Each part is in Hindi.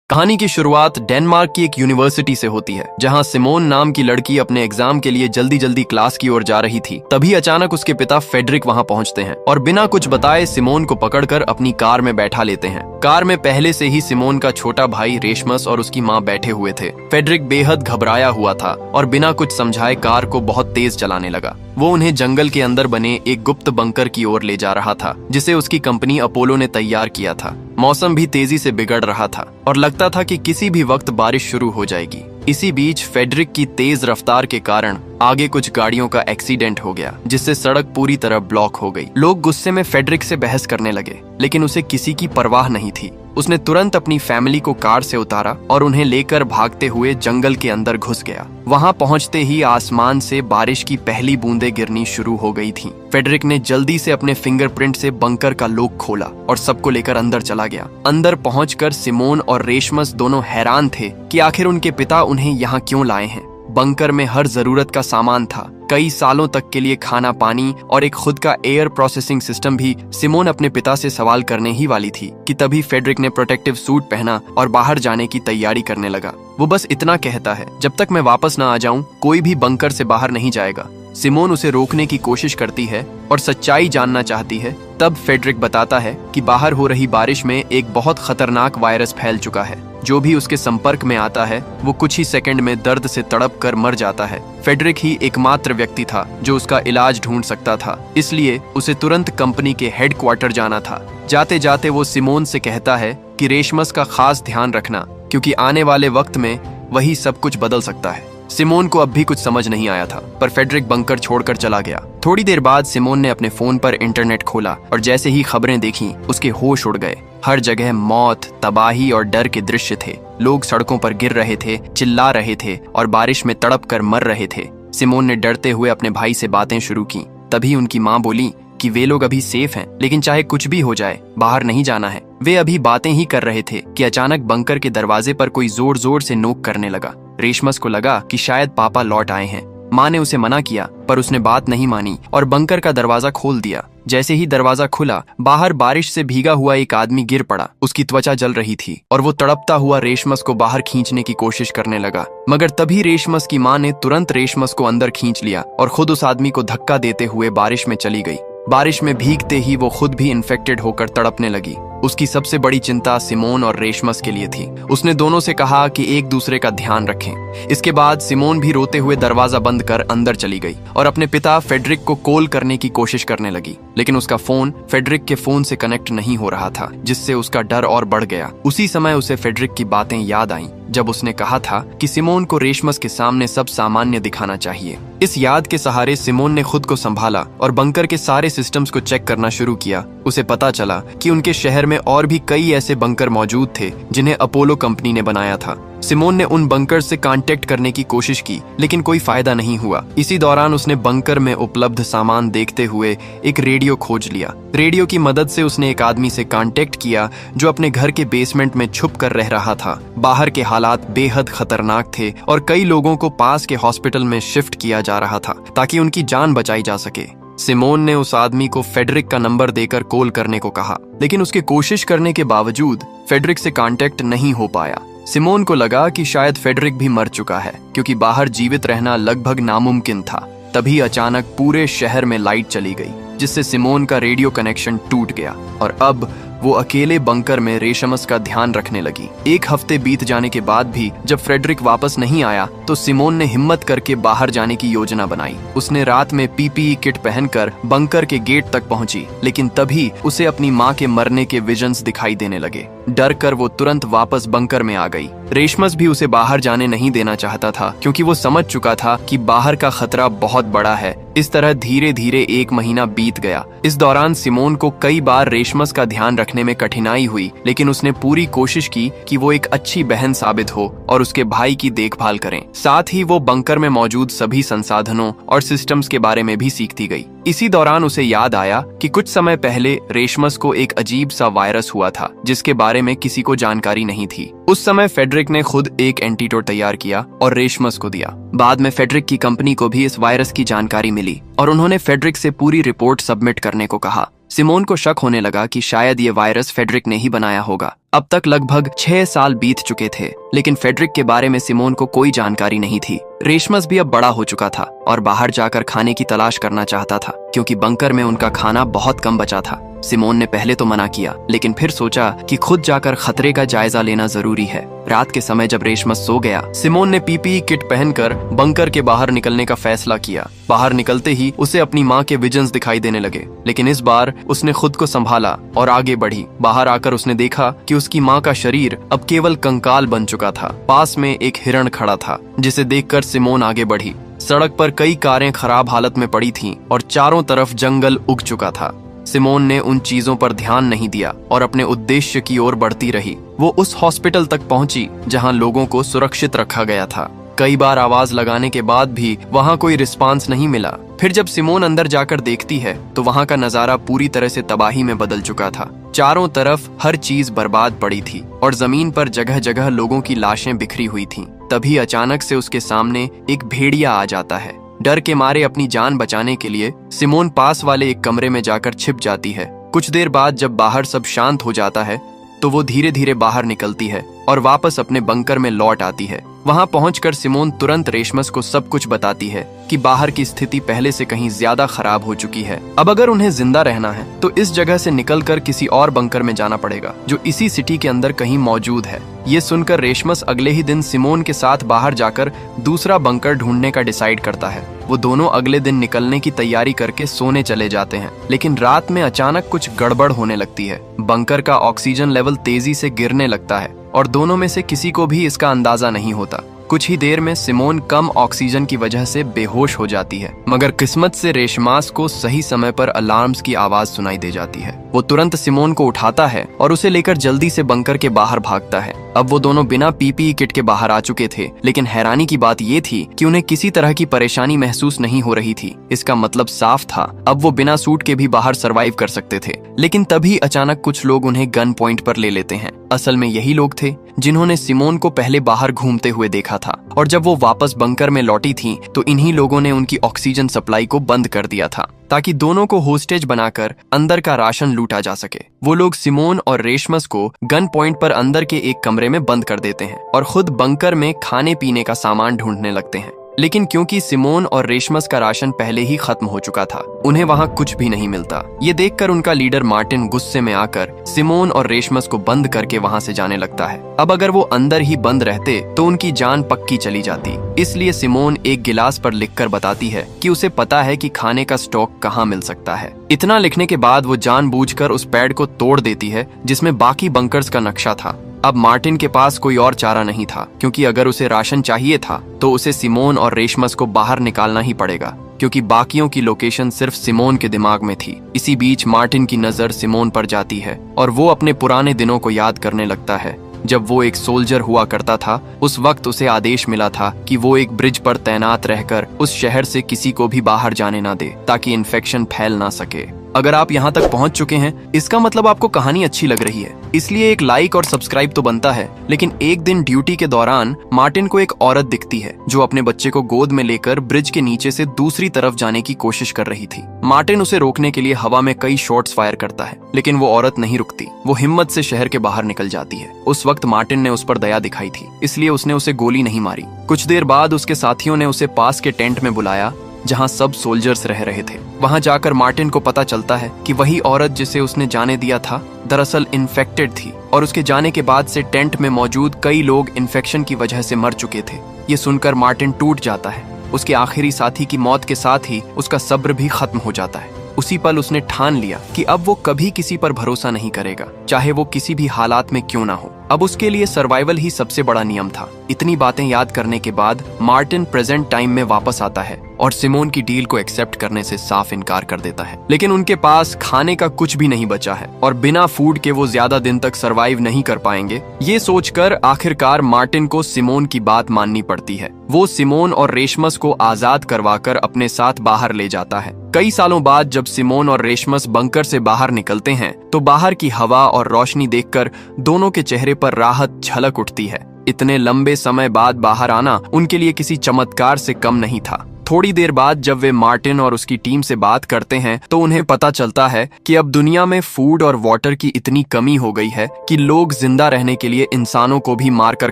कहानी की शुरुआत डेनमार्क की एक यूनिवर्सिटी से होती है, जहां सिमोन नाम की लड़की अपने एग्जाम के लिए जल्दी जल्दी क्लास की ओर जा रही थी। तभी अचानक उसके पिता फेडरिक वहां पहुंचते हैं और बिना कुछ बताए सिमोन को पकड़कर अपनी कार में बैठा लेते हैं। कार में पहले से ही सिमोन का छोटा भाई रेशमस और उसकी माँ बैठे हुए थे। फेडरिक बेहद घबराया हुआ था और बिना कुछ समझाए कार को बहुत तेज चलाने लगा। वो उन्हें जंगल के अंदर बने एक गुप्त बंकर की ओर ले जा रहा था, जिसे उसकी कंपनी अपोलो ने तैयार किया था। मौसम भी तेजी से बिगड़ रहा था और लगता था कि किसी भी वक्त बारिश शुरू हो जाएगी। इसी बीच फेडरिक की तेज रफ्तार के कारण आगे कुछ गाड़ियों का एक्सीडेंट हो गया, जिससे सड़क पूरी तरह ब्लॉक हो गई। लोग गुस्से में फेडरिक से बहस करने लगे, लेकिन उसे किसी की परवाह नहीं थी। उसने तुरंत अपनी फैमिली को कार से उतारा और उन्हें लेकर भागते हुए जंगल के अंदर घुस गया। वहां पहुंचते ही आसमान से बारिश की पहली बूंदें गिरनी शुरू हो गई थीं। फेडरिक ने जल्दी से अपने फिंगरप्रिंट से बंकर का लॉक खोला और सबको लेकर अंदर चला गया। अंदर पहुंचकर सिमोन और रेशमस दोनों हैरान थे कि आखिर उनके पिता उन्हें यहाँ क्यों लाए हैं। बंकर में हर जरूरत का सामान था, कई सालों तक के लिए खाना पानी और एक खुद का एयर प्रोसेसिंग सिस्टम भी। सिमोन अपने पिता से सवाल करने ही वाली थी कि तभी फेडरिक ने प्रोटेक्टिव सूट पहना और बाहर जाने की तैयारी करने लगा। वो बस इतना कहता है, जब तक मैं वापस न आ जाऊं कोई भी बंकर से बाहर नहीं जाएगा। सिमोन उसे रोकने की कोशिश करती है और सच्चाई जानना चाहती है। तब फेडरिक बताता है कि बाहर हो रही बारिश में एक बहुत खतरनाक वायरस फैल चुका है। जो भी उसके संपर्क में आता है वो कुछ ही सेकंड में दर्द से तड़प कर मर जाता है। फेडरिक ही एकमात्र व्यक्ति था जो उसका इलाज ढूंढ सकता था, इसलिए उसे तुरंत कंपनी के हेडक्वार्टर जाना था। जाते जाते वो सिमोन से कहता है कि रेशमस का खास ध्यान रखना, क्योंकि आने वाले वक्त में वही सब कुछ बदल सकता है। सिमोन को अब भी कुछ समझ नहीं आया था, पर फेडरिक बंकर छोड़कर चला गया। थोड़ी देर बाद सिमोन ने अपने फोन पर इंटरनेट खोला और जैसे ही खबरें देखीं, उसके होश उड़ गए। हर जगह मौत, तबाही और डर के दृश्य थे। लोग सड़कों पर गिर रहे थे, चिल्ला रहे थे और बारिश में तड़प कर मर रहे थे। सिमोन ने डरते हुए अपने भाई से बातें शुरू की। तभी उनकी माँ बोली कि वे लोग अभी सेफ हैं, लेकिन चाहे कुछ भी हो जाए बाहर नहीं जाना है। वे अभी बातें ही कर रहे थे कि अचानक बंकर के दरवाजे पर कोई जोर जोर से नोक करने लगा। रेशमस को लगा कि शायद पापा लौट आए हैं। माँ ने उसे मना किया, पर उसने बात नहीं मानी और बंकर का दरवाजा खोल दिया। जैसे ही दरवाजा खुला, बाहर बारिश से भीगा हुआ एक आदमी गिर पड़ा। उसकी त्वचा जल रही थी और वो तड़पता हुआ रेशमस को बाहर खींचने की कोशिश करने लगा। मगर तभी रेशमस की माँ ने तुरंत रेशमस को अंदर खींच लिया और खुद उस आदमी को धक्का देते हुए बारिश में चली गई। बारिश में भीगते ही वो खुद भी इन्फेक्टेड होकर तड़पने लगी। उसकी सबसे बड़ी चिंता सिमोन और रेशमस के लिए थी। उसने दोनों से कहा कि एक दूसरे का ध्यान रखें। इसके बाद सिमोन भी रोते हुए दरवाजा बंद कर अंदर चली गई और अपने पिता फेडरिक को कॉल करने की कोशिश करने लगी, लेकिन उसका फोन फेडरिक के फोन से कनेक्ट नहीं हो रहा था, जिससे उसका डर और बढ़ गया। उसी समय उसे फेडरिक की बातें याद आईं, जब उसने कहा था कि सिमोन को रेशमस के सामने सब सामान्य दिखाना चाहिए। इस याद के सहारे सिमोन ने खुद को संभाला और बंकर के सारे सिस्टम्स को चेक करना शुरू किया। उसे पता चला कि उनके शहर में और भी कई ऐसे बंकर मौजूद थे जिन्हें अपोलो कंपनी ने बनाया था। सिमोन ने उन बंकर से कांटेक्ट करने की कोशिश की, लेकिन कोई फायदा नहीं हुआ। इसी दौरान उसने बंकर में उपलब्ध सामान देखते हुए एक रेडियो खोज लिया। रेडियो की मदद से उसने एक आदमी से कांटेक्ट किया जो अपने घर के बेसमेंट में छुप कर रह रहा था। बाहर के हालात बेहद खतरनाक थे और कई लोगों को पास के हॉस्पिटल में शिफ्ट किया जा रहा था ताकि उनकी जान बचाई जा सके। सिमोन ने उस आदमी को फेडरिक का नंबर देकर कॉल करने को कहा, लेकिन उसके कोशिश करने के बावजूद फेडरिक से कांटेक्ट नहीं हो पाया। सिमोन को लगा कि शायद फेडरिक भी मर चुका है, क्योंकि बाहर जीवित रहना लगभग नामुमकिन था। तभी अचानक पूरे शहर में लाइट चली गई, जिससे सिमोन का रेडियो कनेक्शन टूट गया और अब वो अकेले बंकर में रेशमस का ध्यान रखने लगी। एक हफ्ते बीत जाने के बाद भी जब फ्रेडरिक वापस नहीं आया, तो सिमोन ने हिम्मत करके बाहर जाने की योजना बनाई। उसने रात में पीपीई किट पहनकर बंकर के गेट तक पहुंची, लेकिन तभी उसे अपनी माँ के मरने के विजन्स दिखाई देने लगे। डर कर वो तुरंत वापस बंकर में आ गई। रेशमस भी उसे बाहर जाने नहीं देना चाहता था, क्योंकि वो समझ चुका था कि बाहर का खतरा बहुत बड़ा है। इस तरह धीरे धीरे एक महीना बीत गया। इस दौरान सिमोन को कई बार रेशमस का ध्यान रखने में कठिनाई हुई, लेकिन उसने पूरी कोशिश की कि वो एक अच्छी बहन साबित हो और उसके भाई की देखभाल करें। साथ ही वो बंकर में मौजूद सभी संसाधनों और सिस्टम्स के बारे में भी सीखती गई। इसी दौरान उसे याद आया कि कुछ समय पहले रेशमस को एक अजीब सा वायरस हुआ था, जिसके बारे में किसी को जानकारी नहीं थी। उस समय फेडरिक ने खुद एक एंटीडोट तैयार किया और रेशमस को दिया। बाद में फेडरिक की कंपनी को भी इस वायरस की जानकारी मिली और उन्होंने फेडरिक से पूरी रिपोर्ट सबमिट करने को कहा। सिमोन को शक होने लगा कि शायद ये वायरस फेडरिक ने ही बनाया होगा। अब तक लगभग 6 साल बीत चुके थे, लेकिन फेडरिक के बारे में सिमोन को कोई जानकारी नहीं थी। रेशमस भी अब बड़ा हो चुका था और बाहर जाकर खाने की तलाश करना चाहता था, क्योंकि बंकर में उनका खाना बहुत कम बचा था। सिमोन ने पहले तो मना किया, लेकिन फिर सोचा कि खुद जाकर खतरे का जायजा लेना जरूरी है। रात के समय जब रेशमस सो गया, सिमोन ने पीपीई किट पहनकर बंकर के बाहर निकलने का फैसला किया। बाहर निकलते ही उसे अपनी माँ के विजन्स दिखाई देने लगे, लेकिन इस बार उसने खुद को संभाला और आगे बढ़ी। बाहर आकर उसने देखा कि उसकी माँ का शरीर अब केवल कंकाल बन चुका था। पास में एक हिरण खड़ा था, जिसे देखकर सिमोन आगे बढ़ी। सड़क पर कई कारें खराब हालत में पड़ी थीं और चारों तरफ जंगल उग चुका था। सिमोन ने उन चीजों पर ध्यान नहीं दिया और अपने उद्देश्य की ओर बढ़ती रही। वो उस हॉस्पिटल तक पहुंची जहां लोगों को सुरक्षित रखा गया था। कई बार आवाज लगाने के बाद भी वहां कोई रिस्पांस नहीं मिला। फिर जब सिमोन अंदर जाकर देखती है तो वहां का नजारा पूरी तरह से तबाही में बदल चुका था। चारों तरफ हर चीज बर्बाद पड़ी थी और जमीन पर जगह जगह लोगों की लाशें बिखरी हुई थीं। तभी अचानक से उसके सामने एक भेड़िया आ जाता है। डर के मारे अपनी जान बचाने के लिए सिमोन पास वाले एक कमरे में जाकर छिप जाती है। कुछ देर बाद जब बाहर सब शांत हो जाता है तो वो धीरे धीरे बाहर निकलती है और वापस अपने बंकर में लौट आती है। वहां पहुंचकर सिमोन तुरंत रेशमस को सब कुछ बताती है कि बाहर की स्थिति पहले से कहीं ज्यादा खराब हो चुकी है। अब अगर उन्हें जिंदा रहना है तो इस जगह से निकलकर किसी और बंकर में जाना पड़ेगा, जो इसी सिटी के अंदर कहीं मौजूद है। ये सुनकर रेशमस अगले ही दिन सिमोन के साथ बाहर जाकर दूसरा बंकर ढूंढने का डिसाइड करता है। वो दोनों अगले दिन निकलने की तैयारी करके सोने चले जाते हैं, लेकिन रात में अचानक कुछ गड़बड़ होने लगती है। बंकर का ऑक्सीजन लेवल तेजी से गिरने लगता है और दोनों में से किसी को भी इसका अंदाजा नहीं होता। कुछ ही देर में सिमोन कम ऑक्सीजन की वजह से बेहोश हो जाती है, मगर किस्मत से रेशमास को सही समय पर अलार्म्स की आवाज सुनाई दे जाती है। वो तुरंत सिमोन को उठाता है और उसे लेकर जल्दी से बंकर के बाहर भागता है। अब वो दोनों बिना पीपीई किट के बाहर आ चुके थे, लेकिन हैरानी की बात ये थी कि उन्हें किसी तरह की परेशानी महसूस नहीं हो रही थी। इसका मतलब साफ था, अब वो बिना सूट के भी बाहर सरवाइव कर सकते थे। लेकिन तभी अचानक कुछ लोग उन्हें गन पॉइंट पर ले लेते हैं। असल में यही लोग थे जिन्होंने सिमोन को पहले बाहर घूमते हुए देखा था, और जब वो वापस बंकर में लौटी थी तो इन्हीं लोगों ने उनकी ऑक्सीजन सप्लाई को बंद कर दिया था, ताकि दोनों को होस्टेज बनाकर अंदर का राशन लूटा जा सके। वो लोग सिमोन और रेशमस को गन पॉइंट पर अंदर के एक कमरे में बंद कर देते हैं और खुद बंकर में खाने पीने का सामान ढूंढने लगते हैं। लेकिन क्योंकि सिमोन और रेशमस का राशन पहले ही खत्म हो चुका था, उन्हें वहां कुछ भी नहीं मिलता। ये देखकर उनका लीडर मार्टिन गुस्से में आकर सिमोन और रेशमस को बंद करके वहां से जाने लगता है। अब अगर वो अंदर ही बंद रहते तो उनकी जान पक्की चली जाती। इसलिए सिमोन एक गिलास पर लिखकर बताती है कि उसे पता है कि खाने का स्टॉक कहाँ मिल सकता है। इतना लिखने के बाद वो जानबूझकर उस पैड को तोड़ देती है जिसमें बाकी बंकर्स का नक्शा था। अब मार्टिन के पास कोई और चारा नहीं था, क्योंकि अगर उसे राशन चाहिए था तो उसे सिमोन और रेशमस को बाहर निकालना ही पड़ेगा, क्योंकि बाकियों की लोकेशन सिर्फ सिमोन के दिमाग में थी। इसी बीच मार्टिन की नजर सिमोन पर जाती है और वो अपने पुराने दिनों को याद करने लगता है। जब वो एक सोल्जर हुआ करता था, उस वक्त उसे आदेश मिला था कि वो एक ब्रिज पर तैनात रहकर उस शहर से किसी को भी बाहर जाने ना दे, ताकि इन्फेक्शन फैल ना सके। अगर आप यहाँ तक पहुँच चुके हैं, इसका मतलब आपको कहानी अच्छी लग रही है, इसलिए एक लाइक और सब्सक्राइब तो बनता है। लेकिन एक दिन ड्यूटी के दौरान मार्टिन को एक औरत दिखती है जो अपने बच्चे को गोद में लेकर ब्रिज के नीचे से दूसरी तरफ जाने की कोशिश कर रही थी। मार्टिन उसे रोकने के लिए हवा में कई शॉट्स फायर करता है, लेकिन वो औरत नहीं रुकती। वो हिम्मत से शहर के बाहर निकल जाती है। उस वक्त मार्टिन ने उस पर दया दिखाई थी, इसलिए उसने उसे गोली नहीं मारी। कुछ देर बाद उसके साथियों ने उसे पास के टेंट में बुलाया जहां सब सोल्जर्स रह रहे थे। वहां जाकर मार्टिन को पता चलता है कि वही औरत जिसे उसने जाने दिया था दरअसल इन्फेक्टेड थी, और उसके जाने के बाद से टेंट में मौजूद कई लोग इन्फेक्शन की वजह से मर चुके थे। ये सुनकर मार्टिन टूट जाता है। उसके आखिरी साथी की मौत के साथ ही उसका सब्र भी खत्म हो जाता है। उसी पल उसने ठान लिया कि अब वो कभी किसी पर भरोसा नहीं करेगा, चाहे वो किसी भी हालात में क्यों ना हो। अब उसके लिए सर्वाइवल ही सबसे बड़ा नियम था। इतनी बातें याद करने के बाद मार्टिन प्रेजेंट टाइम में वापस आता है और सिमोन की डील को एक्सेप्ट करने से साफ इनकार कर देता है। लेकिन उनके पास खाने का कुछ भी नहीं बचा है और बिना फूड के वो ज्यादा दिन तक सर्वाइव नहीं कर पाएंगे। ये सोचकर आखिरकार मार्टिन को सिमोन की बात माननी पड़ती है। वो सिमोन और रेशमस को आजाद करवाकर अपने साथ बाहर ले जाता है। कई सालों बाद जब सिमोन और रेशमस बंकर से बाहर निकलते हैं तो बाहर की हवा और रोशनी देखकर दोनों के चेहरे पर राहत झलक उठती है। इतने लंबे समय बाद बाहर आना उनके लिए किसी चमत्कार से कम नहीं था। थोड़ी देर बाद जब वे मार्टिन और उसकी टीम से बात करते हैं तो उन्हें पता चलता है कि अब दुनिया में फूड और वाटर की इतनी कमी हो गई है कि लोग जिंदा रहने के लिए इंसानों को भी मारकर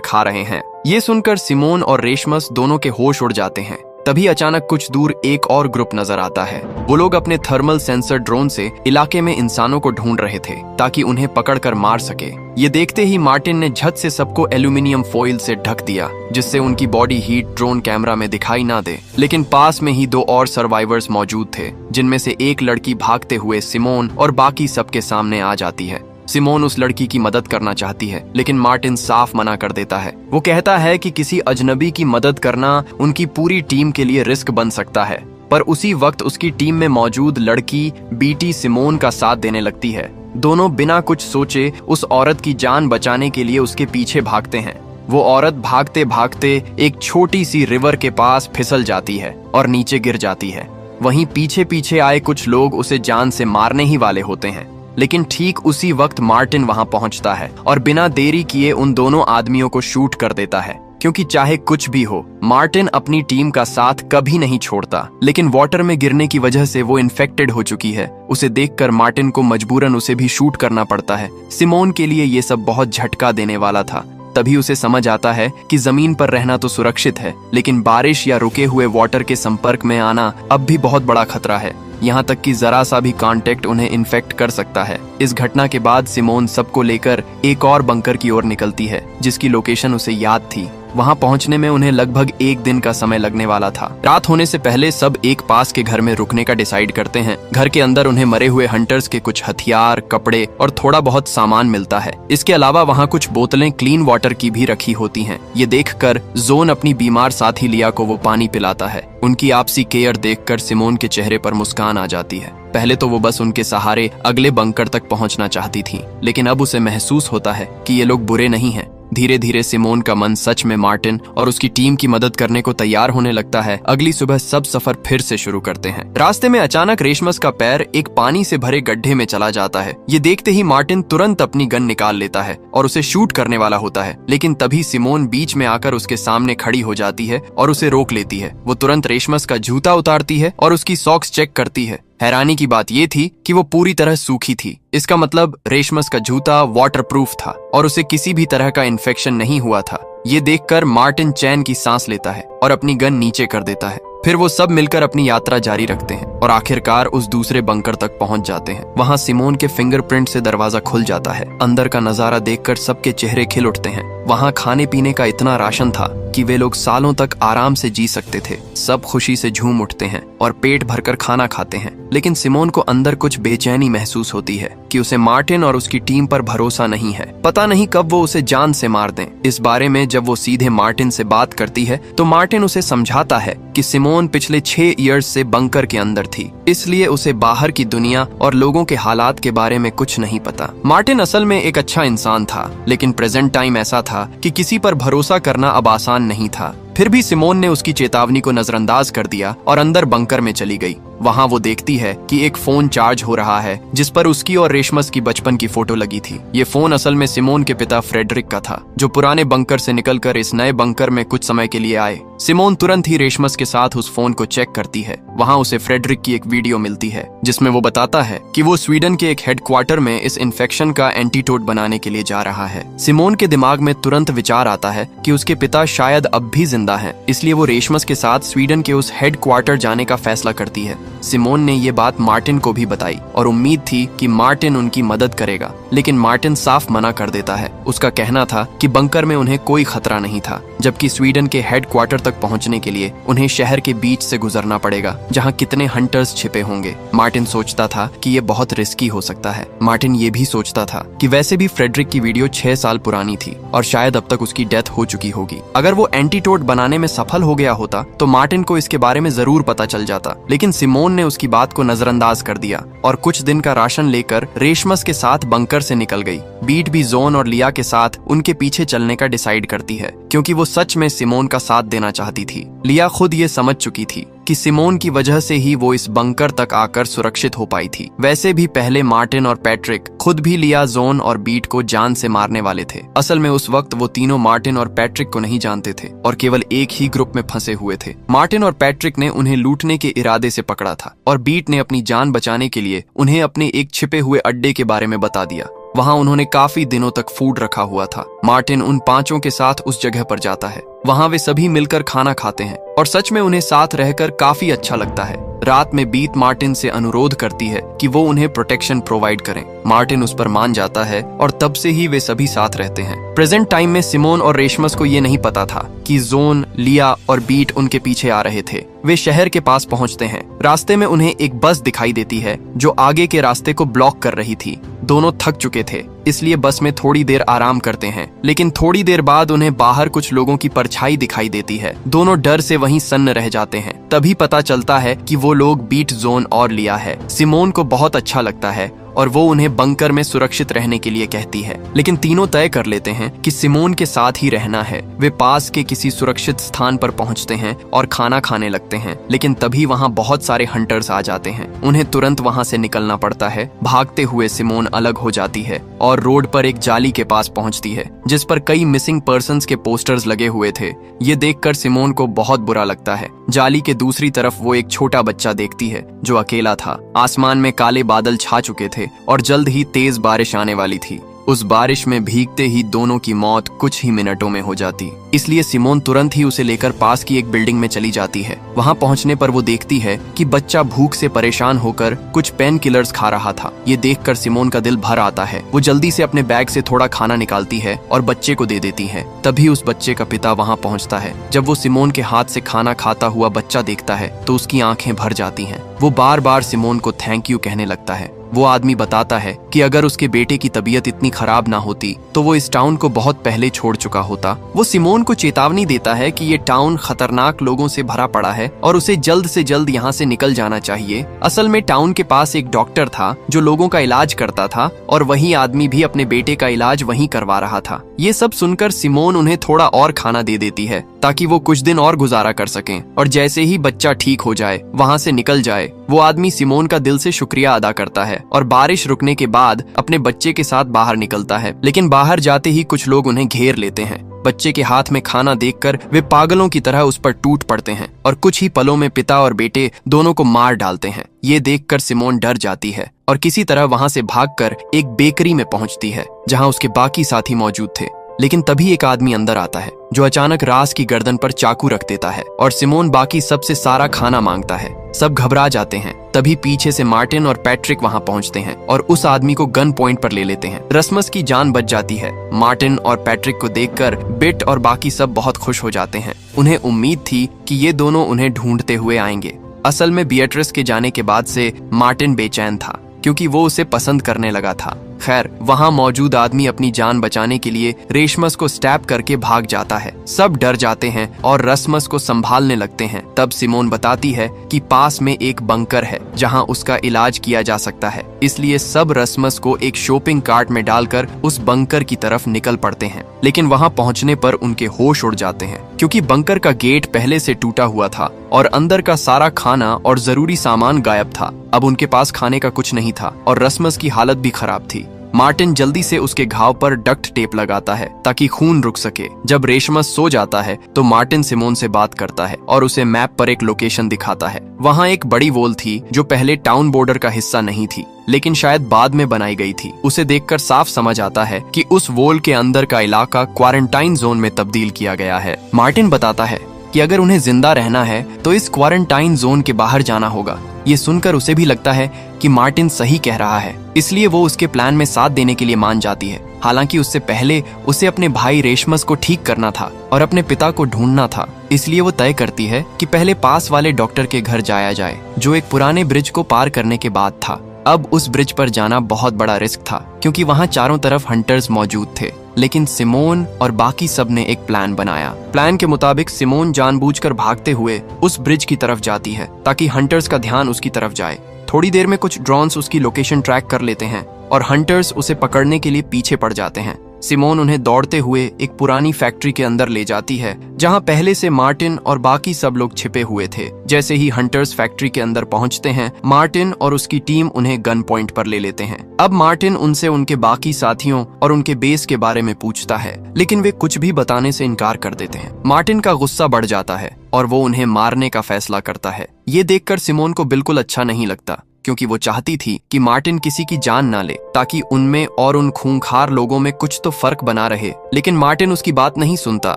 खा रहे हैं। ये सुनकर सिमोन और रेशमस दोनों के होश उड़ जाते हैं। तभी अचानक कुछ दूर एक और ग्रुप नजर आता है। वो लोग अपने थर्मल सेंसर ड्रोन से इलाके में इंसानों को ढूंढ रहे थे ताकि उन्हें पकड़कर मार सके। ये देखते ही मार्टिन ने झट से सबको एल्यूमिनियम फॉइल से ढक दिया जिससे उनकी बॉडी हीट ड्रोन कैमरा में दिखाई ना दे। लेकिन पास में ही 2 और सर्वाइवर्स मौजूद थे जिनमें से एक लड़की भागते हुए सिमोन और बाकी सबके सामने आ जाती है। सिमोन उस लड़की की मदद करना चाहती है लेकिन मार्टिन साफ मना कर देता है। वो कहता है कि किसी अजनबी की मदद करना उनकी पूरी टीम के लिए रिस्क बन सकता है। पर उसी वक्त उसकी टीम में मौजूद लड़की बीटी सिमोन का साथ देने लगती है। दोनों बिना कुछ सोचे उस औरत की जान बचाने के लिए उसके पीछे भागते हैं। वो औरत भागते भागते एक छोटी सी रिवर के पास फिसल जाती है और नीचे गिर जाती है। वहीं पीछे पीछे आए कुछ लोग उसे जान से मारने ही वाले होते हैं। लेकिन ठीक उसी वक्त मार्टिन वहां पहुंचता है और बिना देरी किए उन दोनों आदमियों को शूट कर देता है, क्योंकि चाहे कुछ भी हो मार्टिन अपनी टीम का साथ कभी नहीं छोड़ता। लेकिन वाटर में गिरने की वजह से वो इन्फेक्टेड हो चुकी है। उसे देखकर मार्टिन को मजबूरन उसे भी शूट करना पड़ता है। सिमोन के लिए ये सब बहुत झटका देने वाला था। तभी उसे समझ आता है कि जमीन पर रहना तो सुरक्षित है लेकिन बारिश या रुके हुए वाटर के संपर्क में आना अब भी बहुत बड़ा खतरा है। यहाँ तक कि जरा सा भी कांटेक्ट उन्हें इन्फेक्ट कर सकता है। इस घटना के बाद सिमोन सबको लेकर एक और बंकर की ओर निकलती है जिसकी लोकेशन उसे याद थी। वहां पहुंचने में उन्हें लगभग 1 दिन का समय लगने वाला था। रात होने से पहले सब एक पास के घर में रुकने का डिसाइड करते हैं। घर के अंदर उन्हें मरे हुए हंटर्स के कुछ हथियार, कपड़े और थोड़ा बहुत सामान मिलता है। इसके अलावा वहां कुछ बोतलें क्लीन वाटर की भी रखी होती हैं। ये देखकर जोन अपनी बीमार साथी लिया को वो पानी पिलाता है। उनकी आपसी केयर देखकर सिमोन के चेहरे पर मुस्कान आ जाती है। पहले तो वो बस उनके सहारे अगले बंकर तक पहुंचना चाहती थी, लेकिन अब उसे महसूस होता है कि ये लोग बुरे नहीं हैं। धीरे धीरे सिमोन का मन सच में मार्टिन और उसकी टीम की मदद करने को तैयार होने लगता है। अगली सुबह सब सफर फिर से शुरू करते हैं। रास्ते में अचानक रेशमस का पैर एक पानी से भरे गड्ढे में चला जाता है। ये देखते ही मार्टिन तुरंत अपनी गन निकाल लेता है और उसे शूट करने वाला होता है, लेकिन तभी सिमोन बीच में आकर उसके सामने खड़ी हो जाती है और उसे रोक लेती है। वो तुरंत रेशमस का जूता उतारती है और उसकी सॉक्स चेक करती है। हैरानी की बात यह थी कि वो पूरी तरह सूखी थी। इसका मतलब रेशमस का जूता वाटरप्रूफ था और उसे किसी भी तरह का इन्फेक्शन नहीं हुआ था। ये देखकर मार्टिन चैन की सांस लेता है और अपनी गन नीचे कर देता है। फिर वो सब मिलकर अपनी यात्रा जारी रखते हैं और आखिरकार उस दूसरे बंकर तक पहुंच जाते हैं। वहां सिमोन के फिंगरप्रिंट से दरवाजा खुल जाता है। अंदर का नजारा देखकर सबके चेहरे खिल उठते हैं। वहां खाने पीने का इतना राशन था कि वे लोग सालों तक आराम से जी सकते थे। सब खुशी से झूम उठते हैं और पेट भरकर खाना खाते हैं। लेकिन सिमोन को अंदर कुछ बेचैनी महसूस होती है कि उसे मार्टिन और उसकी टीम पर भरोसा नहीं है। पता नहीं कब वो उसे जान से मार दें। इस बारे में जब वो सीधे मार्टिन से बात करती है तो मार्टिन उसे समझाता है कि सिमोन पिछले 6 इयर्स से बंकर के अंदर थी, इसलिए उसे बाहर की दुनिया और लोगों के हालात के बारे में कुछ नहीं पता। मार्टिन असल में एक अच्छा इंसान था, लेकिन प्रेजेंट टाइम ऐसा था कि किसी पर भरोसा करना अब आसान नहीं था। फिर भी सिमोन ने उसकी चेतावनी को नजरअंदाज कर दिया और अंदर बंकर में चली गई। वहां वो देखती है कि एक फोन चार्ज हो रहा है जिस पर उसकी और रेशमस की बचपन की फोटो लगी थी। ये फोन असल में सिमोन के पिता फ्रेडरिक का था, जो पुराने बंकर से निकलकर इस नए बंकर में कुछ समय के लिए आए। सिमोन तुरंत ही रेशमस के साथ उस फोन को चेक करती है। वहां उसे फ्रेडरिक की एक वीडियो मिलती है जिसमें वो बताता है कि वो स्वीडन के एक हेडक्वार्टर में इस इन्फेक्शन का एंटीटोड बनाने के लिए जा रहा है। सिमोन के दिमाग में तुरंत विचार आता है कि उसके पिता शायद अब भी जिंदा हैं, इसलिए वो रेशमस के साथ स्वीडन के उस हेडक्वार्टर जाने का फैसला करती है। सिमोन ने ये बात मार्टिन को भी बताई और उम्मीद थी कि मार्टिन उनकी मदद करेगा, लेकिन मार्टिन साफ मना कर देता है। उसका कहना था कि बंकर में उन्हें कोई खतरा नहीं था, जबकि स्वीडन के हेडक्वार्टर तक पहुंचने के लिए उन्हें शहर के बीच से गुजरना पड़ेगा जहां कितने हंटर्स छिपे होंगे। मार्टिन सोचता था कि ये बहुत रिस्की हो सकता है। मार्टिन ये भी सोचता था कि वैसे भी फ्रेडरिक की वीडियो 6 साल पुरानी थी और शायद अब तक उसकी डेथ हो चुकी होगी। अगर वो एंटीटोड बनाने में सफल हो गया होता तो मार्टिन को इसके बारे में जरूर पता चल जाता, लेकिन सिमोन ने उसकी बात को नजरअंदाज कर दिया और कुछ दिन का राशन लेकर रेशमस के साथ बंकर से निकल गई। बीट भी जोन और लिया के साथ उनके पीछे चलने का डिसाइड करती है, क्योंकि वो सच में सिमोन का साथ देना चाहती थी। लिया खुद ये समझ चुकी थी कि सिमोन की वजह से ही वो इस बंकर तक आकर सुरक्षित हो पाई थी। वैसे भी पहले मार्टिन और पैट्रिक खुद भी लिया, जोन और बीट को जान से मारने वाले थे। असल में उस वक्त वो तीनों मार्टिन और पैट्रिक को नहीं जानते थे और केवल एक ही ग्रुप में फंसे हुए थे। मार्टिन और पैट्रिक ने उन्हें लूटने के इरादे से पकड़ा था और बीट ने अपनी जान बचाने के लिए उन्हें अपने एक छिपे हुए अड्डे के बारे में बता दिया। वहां उन्होंने काफी दिनों तक फूड रखा हुआ था। मार्टिन उन पांचों के साथ उस जगह पर जाता है। वहां वे सभी मिलकर खाना खाते हैं और सच में उन्हें साथ रहकर काफी अच्छा लगता है। रात में बीट मार्टिन से अनुरोध करती है कि वो उन्हें प्रोटेक्शन प्रोवाइड करें। मार्टिन उस पर मान जाता है और तब से ही वे सभी साथ रहते हैं। प्रेजेंट टाइम में सिमोन और रेशमस को ये नहीं पता था कि जोन, लिया और बीट उनके पीछे आ रहे थे। वे शहर के पास पहुंचते हैं। रास्ते में उन्हें एक बस दिखाई देती है जो आगे के रास्ते को ब्लॉक कर रही थी। दोनों थक चुके थे, इसलिए बस में थोड़ी देर आराम करते हैं, लेकिन थोड़ी देर बाद उन्हें बाहर कुछ लोगों की परछाई दिखाई देती है। दोनों डर से वहीं सन्न रह जाते हैं। तभी पता चलता है कि वो लोग बीट, जोन और लिया है। सिमोन को बहुत अच्छा लगता है और वो उन्हें बंकर में सुरक्षित रहने के लिए कहती है, लेकिन तीनों तय कर लेते हैं कि सिमोन के साथ ही रहना है। वे पास के किसी सुरक्षित स्थान पर पहुंचते हैं और खाना खाने लगते हैं, लेकिन तभी वहां बहुत सारे हंटर्स आ जाते हैं। उन्हें तुरंत वहां से निकलना पड़ता है। भागते हुए सिमोन अलग हो जाती है और रोड पर एक जाली के पास पहुंचती है जिस पर कई मिसिंग पर्संस के पोस्टर्स लगे हुए थे। ये देखकर सिमोन को बहुत बुरा लगता है। जाली के दूसरी तरफ वो एक छोटा बच्चा देखती है जो अकेला था। आसमान में काले बादल छा चुके थे और जल्द ही तेज बारिश आने वाली थी। उस बारिश में भीगते ही दोनों की मौत कुछ ही मिनटों में हो जाती। इसलिए सिमोन तुरंत ही उसे लेकर पास की एक बिल्डिंग में चली जाती है। वहां पहुंचने पर वो देखती है कि बच्चा भूख से परेशान होकर कुछ पेन किलर्स खा रहा था। ये देखकर सिमोन का दिल भर आता है। वो जल्दी से अपने बैग से थोड़ा खाना निकालती है और बच्चे को दे देती है। तभी उस बच्चे का पिता वहां पहुंचता है। जब वो सिमोन के हाथ से खाना खाता हुआ बच्चा देखता है तो उसकी आंखें भर जाती हैं। वो बार बार सिमोन को थैंक यू कहने लगता है। वो आदमी बताता है कि अगर उसके बेटे की तबीयत इतनी खराब ना होती तो वो इस टाउन को बहुत पहले छोड़ चुका होता। वो सिमोन को चेतावनी देता है कि ये टाउन खतरनाक लोगों से भरा पड़ा है और उसे जल्द से जल्द यहाँ से निकल जाना चाहिए। असल में टाउन के पास एक डॉक्टर था जो लोगों का इलाज करता था और वही आदमी भी अपने बेटे का इलाज वहीं करवा रहा था। ये सब सुनकर सिमोन उन्हें थोड़ा और खाना दे देती है ताकि वो कुछ दिन और गुजारा कर सकें और जैसे ही बच्चा ठीक हो जाए, वहाँ से निकल जाए। वो आदमी सिमोन का दिल से शुक्रिया अदा करता है और बारिश रुकने के बाद अपने बच्चे के साथ बाहर निकलता है। लेकिन बाहर जाते ही कुछ लोग उन्हें घेर लेते हैं। बच्चे के हाथ में खाना देखकर वे पागलों की तरह उस पर टूट पड़ते हैं और कुछ ही पलों में पिता और बेटे दोनों को मार डालते हैं। ये देखकर सिमोन डर जाती है और किसी तरह वहां से भागकर एक बेकरी में पहुंचती है जहां उसके बाकी साथी मौजूद थे। लेकिन तभी एक आदमी अंदर आता है जो अचानक रास की गर्दन पर चाकू रख देता है और सिमोन बाकी सबसे सारा खाना मांगता है। सब घबरा जाते हैं। तभी पीछे से मार्टिन और पैट्रिक वहां पहुंचते हैं और उस आदमी को गन पॉइंट पर ले लेते हैं। रसमस की जान बच जाती है। मार्टिन और पैट्रिक को देखकर बिट और बाकी सब बहुत खुश हो जाते हैं। उन्हें उम्मीद थी कि ये दोनों उन्हें ढूंढते हुए आएंगे। असल में बिएट्रिस के जाने के बाद से मार्टिन बेचैन था क्योंकि वो उसे पसंद करने लगा था। खैर, वहां मौजूद आदमी अपनी जान बचाने के लिए रेशमस को स्टैब करके भाग जाता है। सब डर जाते हैं और रसमस को संभालने लगते हैं। तब सिमोन बताती है कि पास में एक बंकर है जहां उसका इलाज किया जा सकता है। इसलिए सब रसमस को एक शॉपिंग कार्ट में डालकर उस बंकर की तरफ निकल पड़ते हैं। लेकिन वहां पहुंचने पर उनके होश उड़ जाते हैं क्योंकि बंकर का गेट पहले से टूटा हुआ था और अंदर का सारा खाना और जरूरी सामान गायब था। अब उनके पास खाने का कुछ नहीं था और रसमस की हालत भी खराब थी। मार्टिन जल्दी से उसके घाव पर डक्ट टेप लगाता है ताकि खून रुक सके। जब रेशमस सो जाता है तो मार्टिन सिमोन से बात करता है और उसे मैप पर एक लोकेशन दिखाता है। वहाँ एक बड़ी वॉल थी जो पहले टाउन बॉर्डर का हिस्सा नहीं थी लेकिन शायद बाद में बनाई गई थी। उसे देखकर साफ समझ आता है कि उस वॉल के अंदर का इलाका क्वारंटाइन जोन में तब्दील किया गया है। मार्टिन बताता है कि अगर उन्हें जिंदा रहना है तो इस क्वारंटाइन जोन के बाहर जाना होगा। ये सुनकर उसे भी लगता है कि मार्टिन सही कह रहा है, इसलिए वो उसके प्लान में साथ देने के लिए मान जाती है। हालांकि उससे पहले उसे अपने भाई रेशमस को ठीक करना था और अपने पिता को ढूंढना था। इसलिए वो तय करती है कि पहले पास वाले डॉक्टर के घर जाया जाए जो एक पुराने ब्रिज को पार करने के बाद था। अब उस ब्रिज पर जाना बहुत बड़ा रिस्क था क्योंकि वहाँ चारों तरफ हंटर्स मौजूद थे। लेकिन सिमोन और बाकी सब ने एक प्लान बनाया। प्लान के मुताबिक सिमोन जानबूझकर भागते हुए उस ब्रिज की तरफ जाती है ताकि हंटर्स का ध्यान उसकी तरफ जाए। थोड़ी देर में कुछ ड्रोन्स उसकी लोकेशन ट्रैक कर लेते हैं और हंटर्स उसे पकड़ने के लिए पीछे पड़ जाते हैं। सिमोन उन्हें दौड़ते हुए एक पुरानी फैक्ट्री के अंदर ले जाती है जहां पहले से मार्टिन और बाकी सब लोग छिपे हुए थे। जैसे ही हंटर्स फैक्ट्री के अंदर पहुंचते हैं, मार्टिन और उसकी टीम उन्हें गन पॉइंट पर ले लेते हैं। अब मार्टिन उनसे उनके बाकी साथियों और उनके बेस के बारे में पूछता है, लेकिन वे कुछ भी बताने से इनकार कर देते हैं। मार्टिन का गुस्सा बढ़ जाता है और वो उन्हें मारने का फैसला करता है। ये देखकर सिमोन को बिल्कुल अच्छा नहीं लगता, क्योंकि वो चाहती थी कि मार्टिन किसी की जान ना ले, ताकि उनमें और उन खूंखार लोगों में कुछ तो फर्क बना रहे। लेकिन मार्टिन उसकी बात नहीं सुनता।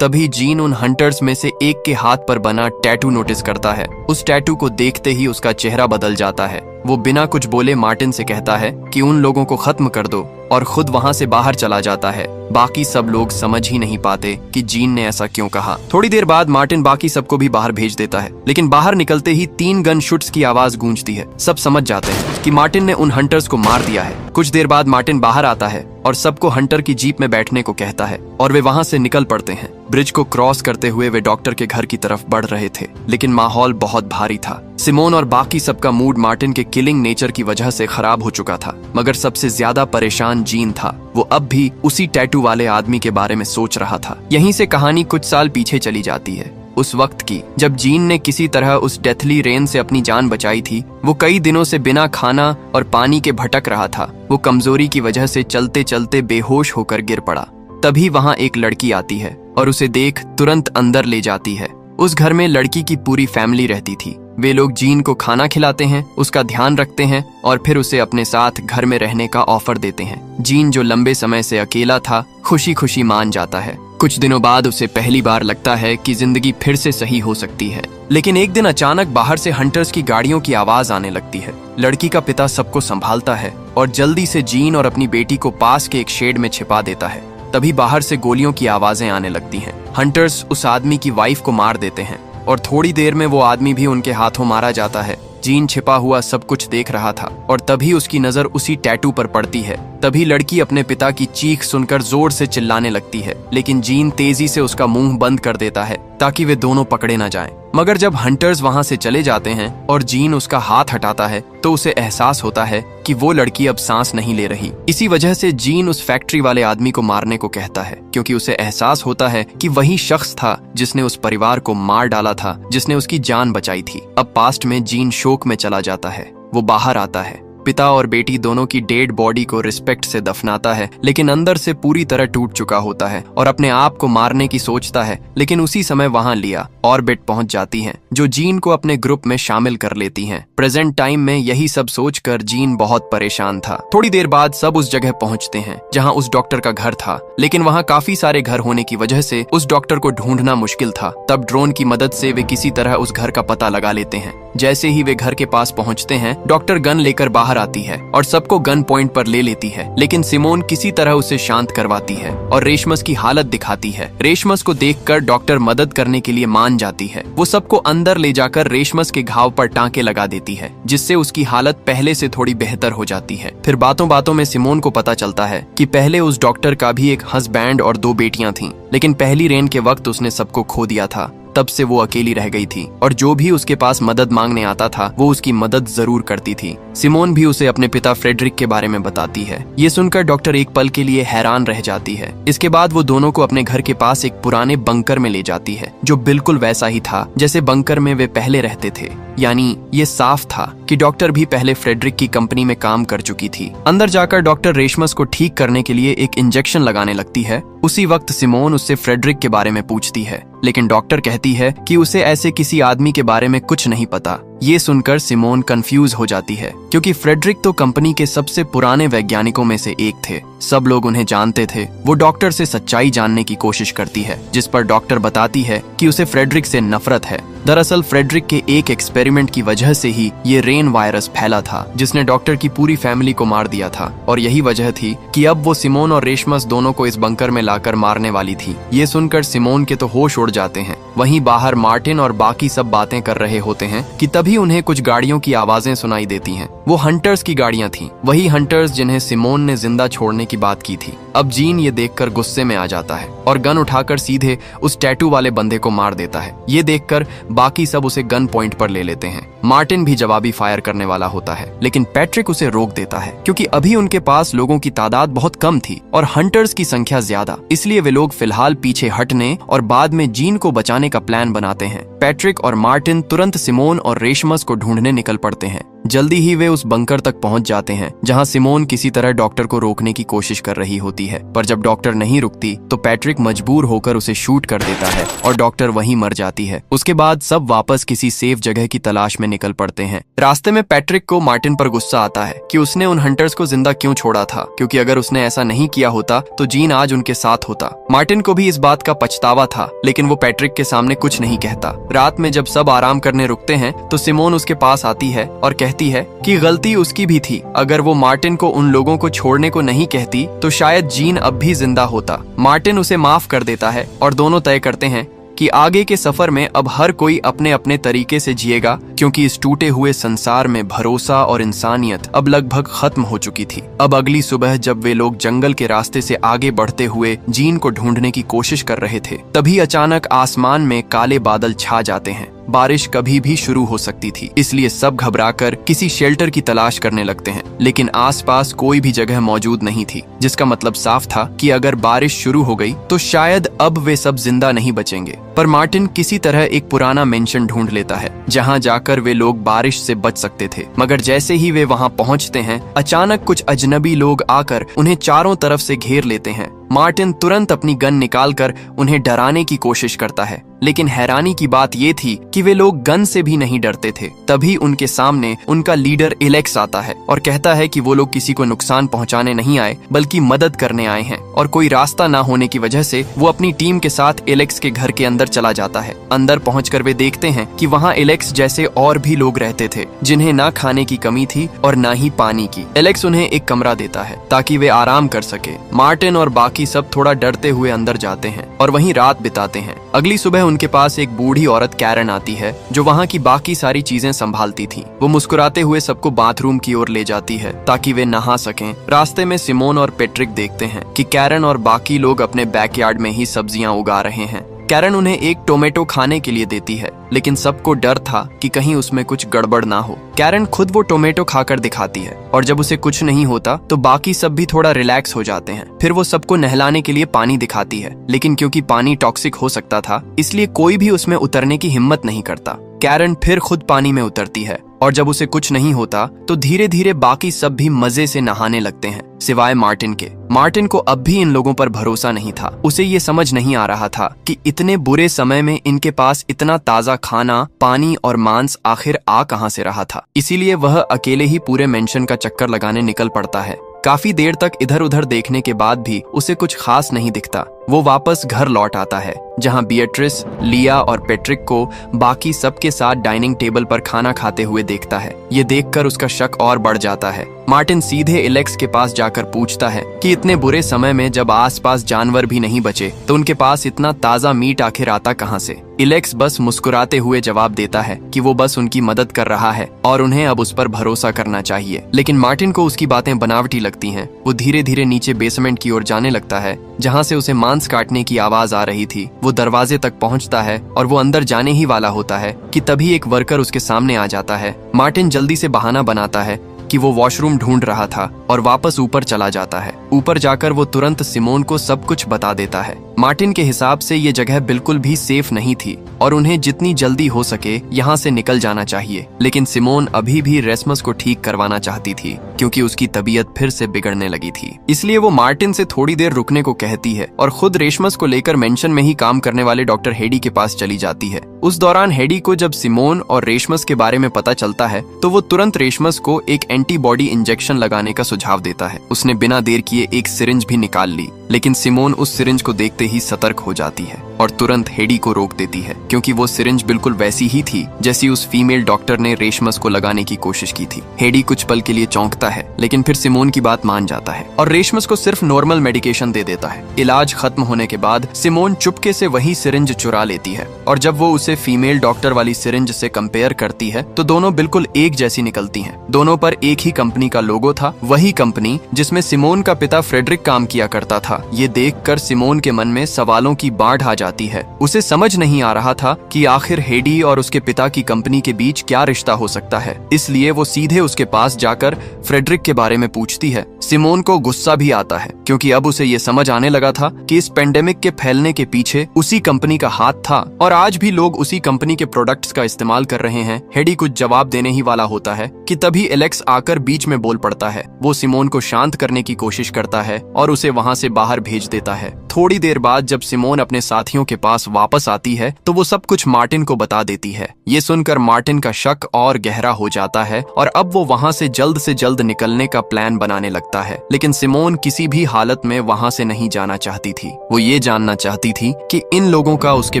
तभी जीन उन हंटर्स में से एक के हाथ पर बना टैटू नोटिस करता है। उस टैटू को देखते ही उसका चेहरा बदल जाता है। वो बिना कुछ बोले मार्टिन से कहता है कि उन लोगों को खत्म कर दो, और खुद वहां से बाहर चला जाता है। बाकी सब लोग समझ ही नहीं पाते कि जीन ने ऐसा क्यों कहा। थोड़ी देर बाद मार्टिन बाकी सबको भी बाहर भेज देता है, लेकिन बाहर निकलते ही 3 गन शूट्स की आवाज गूंजती है। सब समझ जाते हैं कि मार्टिन ने उन हंटर्स को मार दिया है। कुछ देर बाद मार्टिन बाहर आता है और सबको हंटर की जीप में बैठने को कहता है, और वे वहां से निकल पड़ते हैं। ब्रिज को क्रॉस करते हुए वे डॉक्टर के घर की तरफ बढ़ रहे थे, लेकिन माहौल बहुत भारी था। सिमोन और बाकी सबका मूड मार्टिन के किलिंग नेचर की वजह से खराब हो चुका था, मगर सबसे ज्यादा परेशान जीन था। वो अब भी उसी टैटू वाले आदमी के बारे में सोच रहा था। यहीं से कहानी कुछ साल पीछे चली जाती है, उस वक्त की जब जीन ने किसी तरह उस डेथली रेन से अपनी जान बचाई थी। वो कई दिनों से बिना खाना और पानी के भटक रहा था। वो कमजोरी की वजह से चलते चलते बेहोश होकर गिर पड़ा। तभी वहां एक लड़की आती है और उसे देख तुरंत अंदर ले जाती है। उस घर में लड़की की पूरी फैमिली रहती थी। वे लोग जीन को खाना खिलाते हैं, उसका ध्यान रखते हैं और फिर उसे अपने साथ घर में रहने का ऑफर देते हैं। जीन, जो लंबे समय से अकेला था, खुशी खुशी मान जाता है। कुछ दिनों बाद उसे पहली बार लगता है कि जिंदगी फिर से सही हो सकती है। लेकिन एक दिन अचानक बाहर से हंटर्स की गाड़ियों की आवाज आने लगती है। लड़की का पिता सबको संभालता है और जल्दी से जीन और अपनी बेटी को पास के एक शेड में छिपा देता है। तभी बाहर से गोलियों की आवाजें आने लगती हैं। हंटर्स उस आदमी की वाइफ को मार देते हैं और थोड़ी देर में वो आदमी भी उनके हाथों मारा जाता है। जीन छिपा हुआ सब कुछ देख रहा था और तभी उसकी नजर उसी टैटू पर पड़ती है। तभी लड़की अपने पिता की चीख सुनकर जोर से चिल्लाने लगती है, लेकिन जीन तेजी से उसका मुंह बंद कर देता है ताकि वे दोनों पकड़े न जाएं। मगर जब हंटर्स वहां से चले जाते हैं और जीन उसका हाथ हटाता है, तो उसे एहसास होता है कि वो लड़की अब सांस नहीं ले रही। इसी वजह से जीन उस फैक्ट्री वाले आदमी को मारने को कहता है, क्योंकि उसे एहसास होता है कि वही शख्स था जिसने उस परिवार को मार डाला था, जिसने उसकी जान बचाई थी। अब पास्ट में जीन शोक में चला जाता है। वो बाहर आता है, पिता और बेटी दोनों की डेड बॉडी को रिस्पेक्ट से दफनाता है, लेकिन अंदर से पूरी तरह टूट चुका होता है और अपने आप को मारने की सोचता है। लेकिन उसी समय वहां लिया ऑर्बिट पहुंच जाती हैं, जो जीन को अपने ग्रुप में शामिल कर लेती हैं। प्रेजेंट टाइम में यही सब सोचकर जीन बहुत परेशान था। थोड़ी देर बाद सब उस जगह पहुंचते हैं जहां उस डॉक्टर का घर था, लेकिन वहां काफी सारे घर होने की वजह से उस डॉक्टर को ढूंढना मुश्किल था। तब ड्रोन की मदद से वे किसी तरह उस घर का पता लगा लेते हैं। जैसे ही वे घर के पास पहुंचते हैं, डॉक्टर गन लेकर बाहर आती है और सबको गन पॉइंट पर ले लेती है, लेकिन सिमोन किसी तरह उसे शांत करवाती है और रेशमस की हालत दिखाती है। रेशमस को देखकर डॉक्टर मदद करने के लिए मान जाती है। वो सबको अंदर ले जाकर रेशमस के घाव पर टांके लगा देती है, जिससे उसकी हालत पहले से थोड़ी बेहतर हो जाती है। फिर बातों बातों में सिमोन को पता चलता है कि पहले उस डॉक्टर का भी एक हस्बैंड और 2 बेटियां थीं, लेकिन पहली रेन के वक्त उसने सबको खो दिया था। तब से वो अकेली रह गई थी और जो भी उसके पास मदद मांगने आता था, वो उसकी मदद जरूर करती थी। सिमोन भी उसे अपने पिता फ्रेडरिक के बारे में बताती है। ये सुनकर डॉक्टर एक पल के लिए हैरान रह जाती है। इसके बाद वो दोनों को अपने घर के पास एक पुराने बंकर में ले जाती है, जो बिल्कुल वैसा ही था जैसे बंकर में वे पहले रहते थे। यानी ये साफ था कि डॉक्टर भी पहले फ्रेडरिक की कंपनी में काम कर चुकी थी। अंदर जाकर डॉक्टर रेशमस को ठीक करने के लिए एक इंजेक्शन लगाने लगती है। उसी वक्त सिमोन उससे फ्रेडरिक के बारे में पूछती है, लेकिन डॉक्टर कहती है कि उसे ऐसे किसी आदमी के बारे में कुछ नहीं पता। ये सुनकर सिमोन कंफ्यूज हो जाती है, क्योंकि फ्रेडरिक तो कंपनी के सबसे पुराने वैज्ञानिकों में से एक थे। सब लोग उन्हें जानते थे। वो डॉक्टर से सच्चाई जानने की कोशिश करती है, जिस पर डॉक्टर बताती है कि उसे फ्रेडरिक से नफरत है। दरअसल फ्रेडरिक के एक एक्सपेरिमेंट की वजह से ही ये रेन वायरस फैला था, जिसने डॉक्टर की पूरी फैमिली को मार दिया था। और यही वजह थी कि अब वो सिमोन और रेशमस दोनों को इस बंकर में लाकर मारने वाली थी। ये सुनकर सिमोन के तो होश उड़ जाते हैं। वहीं बाहर मार्टिन और बाकी सब बातें कर रहे होते हैं कि तभी उन्हें कुछ गाड़ियों की आवाजें सुनाई देती हैं। वो हंटर्स की गाड़ियां थीं, वही हंटर्स जिन्हें सिमोन ने जिंदा छोड़ने की बात की थी। अब जीन ये देखकर गुस्से में आ जाता है और गन उठाकर सीधे उस टैटू वाले बंदे को मार देता है। ये देखकर बाकी सब उसे गन पॉइंट पर ले लेते हैं। मार्टिन भी जवाबी फायर करने वाला होता है, लेकिन पैट्रिक उसे रोक देता है क्योंकि अभी उनके पास लोगों की तादाद बहुत कम थी और हंटर्स की संख्या ज्यादा। इसलिए वे लोग फिलहाल पीछे हटने और बाद में जीन को बचाने का प्लान बनाते हैं। पैट्रिक और मार्टिन तुरंत सिमोन और रेशमस को ढूंढने निकल पड़ते हैं। जल्दी ही वे उस बंकर तक पहुंच जाते हैं जहां सिमोन किसी तरह डॉक्टर को रोकने की कोशिश कर रही होती है, पर जब डॉक्टर नहीं रुकती तो पैट्रिक मजबूर होकर उसे शूट कर देता है और डॉक्टर वहीं मर जाती है। उसके बाद सब वापस किसी सेफ जगह की तलाश में निकल पड़ते हैं। रास्ते में पैट्रिक को मार्टिन पर गुस्सा आता है कि उसने उन हंटर्स को जिंदा क्यों छोड़ा था, क्योंकि अगर उसने ऐसा नहीं किया होता तो जीन आज उनके साथ होता। मार्टिन को भी इस बात का पछतावा था, लेकिन वो पैट्रिक के सामने कुछ नहीं कहता। रात में जब सब आराम करने रुकते हैं तो सिमोन उसके पास आती है और कहती है कि गलती उसकी भी थी। अगर वो मार्टिन को उन लोगों को छोड़ने को नहीं कहती तो शायद जीन अब भी जिंदा होता। मार्टिन उसे माफ कर देता है और दोनों तय करते हैं कि आगे के सफर में अब हर कोई अपने अपने तरीके से जिएगा, क्योंकि इस टूटे हुए संसार में भरोसा और इंसानियत अब लगभग खत्म हो चुकी थी। अब अगली सुबह जब वे लोग जंगल के रास्ते से आगे बढ़ते हुए जीन को ढूंढने की कोशिश कर रहे थे, तभी अचानक आसमान में काले बादल छा जाते हैं। बारिश कभी भी शुरू हो सकती थी, इसलिए सब घबराकर किसी शेल्टर की तलाश करने लगते हैं, लेकिन आसपास कोई भी जगह मौजूद नहीं थी, जिसका मतलब साफ था कि अगर बारिश शुरू हो गई तो शायद अब वे सब जिंदा नहीं बचेंगे। पर मार्टिन किसी तरह एक पुराना मेंशन ढूंढ लेता है जहां जाकर वे लोग बारिश से बच सकते थे। मगर जैसे ही वे वहां पहुंचते हैं, अचानक कुछ अजनबी लोग आकर उन्हें चारों तरफ से घेर लेते हैं। मार्टिन तुरंत अपनी गन निकालकर उन्हें डराने की कोशिश करता है, लेकिन हैरानी की बात ये थी कि वे लोग गन से भी नहीं डरते थे। तभी उनके सामने उनका लीडर एलेक्स आता है और कहता है कि वो लोग किसी को नुकसान पहुंचाने नहीं आए बल्कि मदद करने आए हैं, और कोई रास्ता ना होने की वजह से वो अपनी टीम के साथ एलेक्स के घर के अंदर चला जाता है। अंदर पहुंचकर वे देखते हैं कि वहां एलेक्स जैसे और भी लोग रहते थे, जिन्हें ना खाने की कमी थी और ना ही पानी की। एलेक्स उन्हें एक कमरा देता है ताकि वे आराम कर सके। मार्टिन और बाकी सब थोड़ा डरते हुए अंदर जाते हैं और वहीं रात बिताते हैं। अगली सुबह उनके पास एक बूढ़ी औरत कैरन आती है जो वहाँ की बाकी सारी चीजें संभालती थी। वो मुस्कुराते हुए सबको बाथरूम की ओर ले जाती है ताकि वे नहा सकें। रास्ते में सिमोन और पैट्रिक देखते हैं कि कैरन और बाकी लोग अपने बैकयार्ड में ही सब्जियां उगा रहे हैं। कैरन उन्हें एक टोमेटो खाने के लिए देती है, लेकिन सबको डर था कि कहीं उसमें कुछ गड़बड़ ना हो। कैरन खुद वो टोमेटो खाकर दिखाती है और जब उसे कुछ नहीं होता तो बाकी सब भी थोड़ा रिलैक्स हो जाते हैं। फिर वो सबको नहलाने के लिए पानी दिखाती है, लेकिन क्योंकि पानी टॉक्सिक हो सकता था इसलिए कोई भी उसमें उतरने की हिम्मत नहीं करता। कैरन फिर खुद पानी में उतरती है और जब उसे कुछ नहीं होता तो धीरे धीरे बाकी सब भी मजे से नहाने लगते हैं, सिवाय मार्टिन के। मार्टिन को अब भी इन लोगों पर भरोसा नहीं था। उसे ये समझ नहीं आ रहा था कि इतने बुरे समय में इनके पास इतना ताजा खाना, पानी और मांस आखिर आ कहां से रहा था। इसीलिए वह अकेले ही पूरे मेंशन का चक्कर लगाने निकल पड़ता है। काफी देर तक इधर उधर देखने के बाद भी उसे कुछ खास नहीं दिखता। वो वापस घर लौट आता है जहां बिएट्रिस, लिया और पैट्रिक को बाकी सबके साथ डाइनिंग टेबल पर खाना खाते हुए देखता है। ये देखकर उसका शक और बढ़ जाता है। मार्टिन सीधे एलेक्स के पास जाकर पूछता है कि इतने बुरे समय में जब आसपास जानवर भी नहीं बचे तो उनके पास इतना ताजा मीट आखिर आता कहां से। एलेक्स बस मुस्कुराते हुए जवाब देता है कि वो बस उनकी मदद कर रहा है और उन्हें अब उस पर भरोसा करना चाहिए। लेकिन मार्टिन को उसकी बातें बनावटी लगती हैं। वो धीरे धीरे नीचे बेसमेंट की ओर जाने लगता है जहां से उसे मांस काटने की आवाज आ रही थी। वो दरवाजे तक पहुंचता है और वो अंदर जाने ही वाला होता है कि तभी एक वर्कर उसके सामने आ जाता है। मार्टिन जल्दी से बहाना बनाता है कि वो वॉशरूम ढूंढ रहा था और वापस ऊपर चला जाता है। ऊपर जाकर वो तुरंत सिमोन को सब कुछ बता देता है। मार्टिन के हिसाब से ये जगह बिल्कुल भी सेफ नहीं थी और उन्हें जितनी जल्दी हो सके यहाँ से निकल जाना चाहिए। लेकिन सिमोन अभी भी रेसमस को ठीक करवाना चाहती थी क्योंकि उसकी तबीयत फिर से बिगड़ने लगी थी। इसलिए वो मार्टिन से थोड़ी देर रुकने को कहती है और खुद रेशमस को लेकर मेंशन में ही काम करने वाले डॉक्टर हेडी के पास चली जाती है। उस दौरान हेडी को जब सिमोन और रेशमस के बारे में पता चलता है तो वो तुरंत रेशमस को एक एंटीबॉडी इंजेक्शन लगाने का सुझाव देता है। उसने बिना देर किए एक सिरिंज भी निकाल ली, लेकिन सिमोन उस सिरिंज को देखते ही सतर्क हो जाती है और तुरंत हेडी को रोक देती है क्योंकि वो सिरिंज बिल्कुल वैसी ही थी जैसी उस फीमेल डॉक्टर ने रेशमस को लगाने की कोशिश की थी। हेडी कुछ पल के लिए चौंकता है, लेकिन फिर सिमोन की बात मान जाता है और रेशमस को सिर्फ नॉर्मल मेडिकेशन दे देता है। इलाज खत्म होने के बाद सिमोन चुपके से वही सिरिंज चुरा लेती है और जब वो उसे फीमेल डॉक्टर वाली सिरिंज से कंपेयर करती है तो दोनों बिल्कुल एक जैसी निकलती हैं। दोनों पर एक ही कंपनी का लोगो था, वही कंपनी जिसमें सिमोन का पिता फ्रेडरिक काम किया करता था था। ये देखकर सिमोन के मन में सवालों की बाढ़ आ जाती है। उसे समझ नहीं आ रहा था कि आखिर हेडी और उसके पिता की कंपनी के बीच क्या रिश्ता हो सकता है। इसलिए वो सीधे उसके पास जाकर फ्रेडरिक के बारे में पूछती है। सिमोन को गुस्सा भी आता है क्योंकि अब उसे ये समझ आने लगा था कि इस पेंडेमिक के फैलने के पीछे उसी कंपनी का हाथ था और आज भी लोग उसी कंपनी के प्रोडक्ट्स का इस्तेमाल कर रहे हैं। हेडी कुछ जवाब देने ही वाला होता है कि तभी एलेक्स आकर बीच में बोल पड़ता है। वो सिमोन को शांत करने की कोशिश करता है और उसे वहां से बाहर भेज देता है। थोड़ी देर बाद जब सिमोन अपने साथियों के पास वापस आती है तो वो सब कुछ मार्टिन को बता देती है। ये सुनकर मार्टिन का शक और गहरा हो जाता है और अब वो वहां से जल्द निकलने का प्लान बनाने लगता है। लेकिन सिमोन किसी भी हालत में वहां से नहीं जाना चाहती थी। वो ये जानना चाहती थी कि इन लोगों का उसके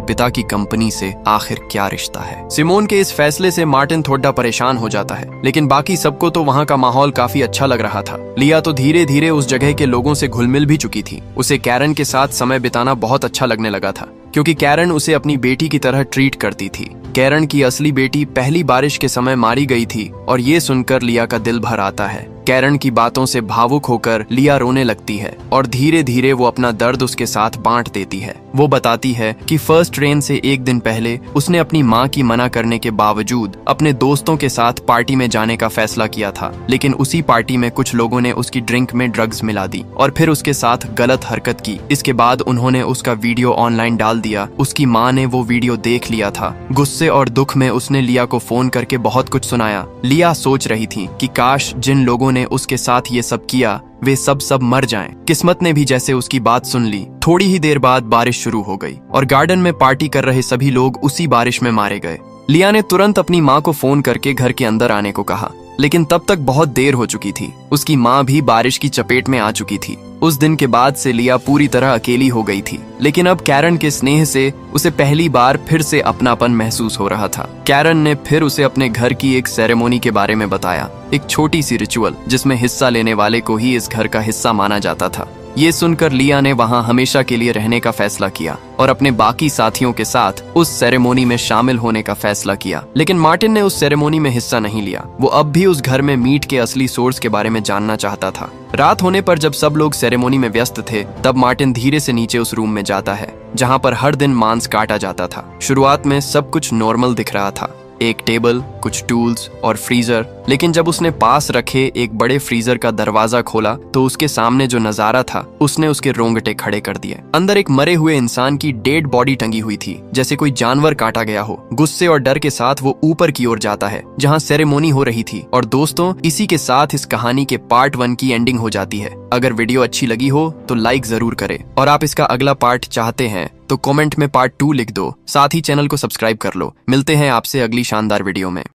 पिता की कंपनी से आखिर क्या रिश्ता है। सिमोन के इस फैसले से मार्टिन थोड़ा परेशान हो जाता है, लेकिन बाकी सबको तो वहां का माहौल काफी अच्छा लग रहा था। लिया तो धीरे धीरे उस जगह के लोगों से घुल मिल भी चुकी थी। उसे कैरन के साथ समय बिताना बहुत अच्छा लगने लगा था क्योंकि कैरन उसे अपनी बेटी की तरह ट्रीट करती थी। कैरन की असली बेटी पहली बारिश के समय मारी गई थी और ये सुनकर लिया का दिल भर आता है। कैरन की बातों से भावुक होकर लिया रोने लगती है और धीरे धीरे वो अपना दर्द उसके साथ बांट देती है। वो बताती है कि फर्स्ट रेन से एक दिन पहले उसने अपनी माँ की मना करने के बावजूद अपने दोस्तों के साथ पार्टी में जाने का फैसला किया था, लेकिन उसी पार्टी में कुछ लोगों ने उसकी ड्रिंक में ड्रग्स मिला दी और फिर उसके साथ गलत हरकत की। इसके बाद उन्होंने उसका वीडियो ऑनलाइन डाल दिया। उसकी माँ ने वो वीडियो देख लिया था। गुस्से और दुख में उसने लिया को फोन करके बहुत कुछ सुनाया। लिया सोच रही थी कि काश जिन लोगों ने उसके साथ ये सब किया वे सब मर जाएं। किस्मत ने भी जैसे उसकी बात सुन ली। थोड़ी ही देर बाद बारिश शुरू हो गई और गार्डन में पार्टी कर रहे सभी लोग उसी बारिश में मारे गए। लिया ने तुरंत अपनी माँ को फोन करके घर के अंदर आने को कहा, लेकिन तब तक बहुत देर हो चुकी थी। उसकी माँ भी बारिश की चपेट में आ चुकी थी। उस दिन के बाद से लिया पूरी तरह अकेली हो गई थी, लेकिन अब कैरन के स्नेह से उसे पहली बार फिर से अपनापन महसूस हो रहा था। कैरन ने फिर उसे अपने घर की एक सेरेमोनी के बारे में बताया, एक छोटी सी रिचुअल जिसमें हिस्सा लेने वाले को ही इस घर का हिस्सा माना जाता था। ये सुनकर लिया ने वहां हमेशा के लिए रहने का फैसला किया और अपने बाकी साथियों के साथ उस सेरेमोनी में शामिल होने का फैसला किया। लेकिन मार्टिन ने उस सेरेमोनी में हिस्सा नहीं लिया। वो अब भी उस घर में मीट के असली सोर्स के बारे में जानना चाहता था। रात होने पर जब सब लोग सेरेमोनी में व्यस्त थे, तब मार्टिन धीरे से नीचे उस रूम में जाता है जहाँ पर हर दिन मांस काटा जाता था। शुरुआत में सब कुछ नॉर्मल दिख रहा था, एक टेबल, कुछ टूल्स और फ्रीजर, लेकिन जब उसने पास रखे एक बड़े फ्रीजर का दरवाजा खोला तो उसके सामने जो नजारा था उसने उसके रोंगटे खड़े कर दिए। अंदर एक मरे हुए इंसान की डेड बॉडी टंगी हुई थी, जैसे कोई जानवर काटा गया हो। गुस्से और डर के साथ वो ऊपर की ओर जाता है जहाँ सेरेमोनी हो रही थी। और दोस्तों, इसी के साथ इस कहानी के पार्ट 1 की एंडिंग हो जाती है। अगर वीडियो अच्छी लगी हो तो लाइक जरूर करें और आप इसका अगला पार्ट चाहते हैं तो कमेंट में पार्ट 2 लिख दो। साथ ही चैनल को सब्सक्राइब कर लो। मिलते हैं आपसे अगली शानदार वीडियो में।